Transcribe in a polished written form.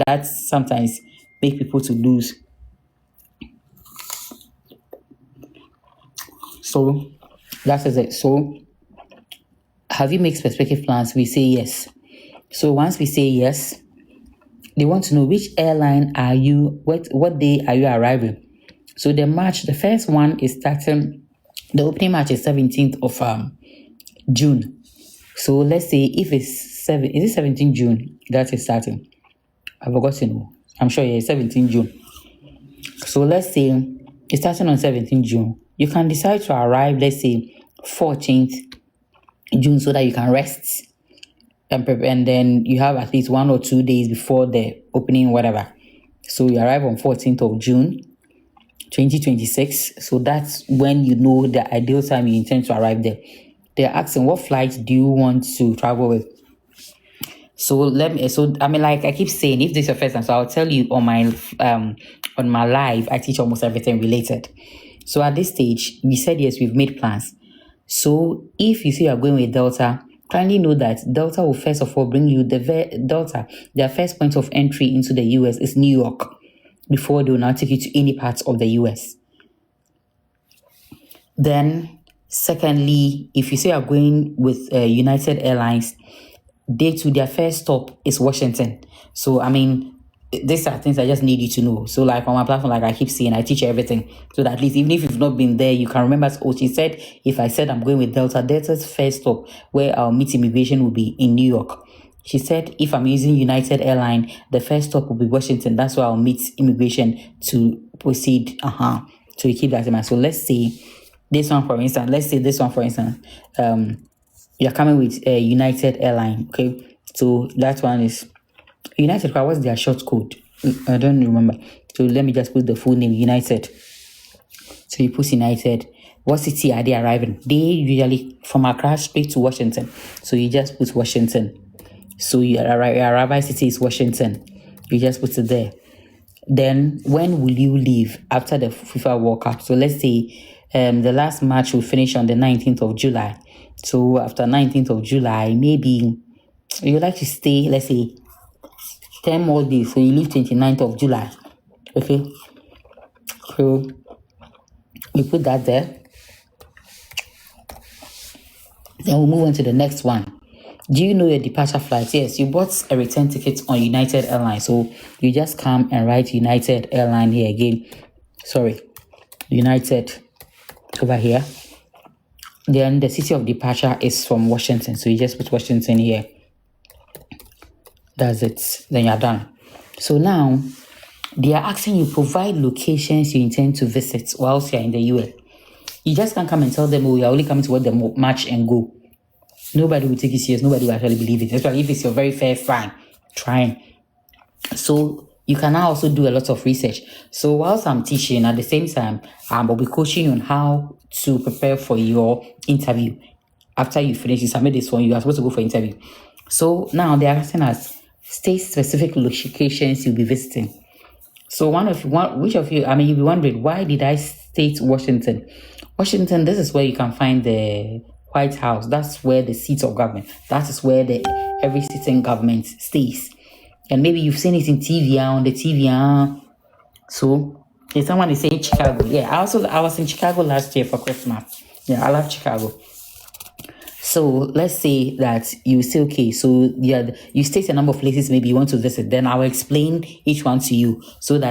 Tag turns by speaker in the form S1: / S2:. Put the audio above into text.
S1: that sometimes make people to lose. So that is it. So have you made specific plans? We say yes. So once we say yes, they want to know which airline are you, what day are you arriving? So the first one is starting, the opening match is 17th of June. So let's say if it's 17th June that is starting. I've forgotten. I'm sure yeah, 17th June. So let's say it's starting on 17th June. You can decide to arrive, let's say 14th June, so that you can rest and then you have at least 1 or 2 days before the opening, whatever. So you arrive on 14th of June 2026. So that's when you know the ideal time you intend to arrive there. They're asking, what flight do you want to travel with? So like I keep saying, if this is your first time, so I'll tell you on my live, I teach almost everything related. So at this stage, we said yes, we've made plans. So if you say you're going with Delta, kindly know that Delta will first of all bring you Delta. Their first point of entry into the US is New York before they will now take you to any parts of the US. Then, secondly, if you say you're going with United Airlines, their first stop is Washington. So, I mean, these are things I just need you to know. So, like on my platform, like I keep saying, I teach you everything. So that at least, even if you've not been there, you can remember. Oh, she said, if I said I'm going with Delta's first stop where I'll meet immigration will be in New York. She said, if I'm using United Airline, the first stop will be Washington. That's where I'll meet immigration to proceed. So you keep that in mind. So let's say this one, for instance. You're coming with a United Airline. Okay. So that one is United. What's their short code? I don't remember. So let me just put the full name, United. So you put United. What city are they arriving? They usually from Accra straight to Washington. So you just put Washington. So your arrival city is Washington. You just put it there. Then when will you leave after the FIFA World Cup? So let's say the last match will finish on the 19th of July. So after 19th of July, maybe you like to stay, let's say, 10 more days. So you leave 29th of July. Okay. So we put that there. Then we'll move on to the next one. Do you know your departure flight? Yes, you bought a return ticket on United Airlines. So you just come and write United Airline here again. Sorry, United over here. Then the city of departure is from Washington. So you just put Washington here. That's it. Then you're done. So now they are asking you provide locations you intend to visit whilst you're in the US. You just can't come and tell them, oh, you're only coming to watch the match and go. Nobody will take you serious. Nobody will actually believe it. Especially if it's your very first time trying. So you can now also do a lot of research. So whilst I'm teaching, at the same time, I'll be coaching you on how to prepare for your interview. After you finish, you submit this one, you are supposed to go for interview. So now they are asking us state-specific locations you'll be visiting. So which of you, you'll be wondering, why did I state Washington? Washington, this is where you can find the White House. That's where the seat of government. That is where every sitting government stays. And maybe you've seen it in TV, on the TV. So if someone is saying Chicago, yeah, I was in Chicago last year for Christmas. Yeah, I love Chicago. So let's say that you say, okay, so you state a number of places maybe you want to visit. Then I'll explain each one to you so that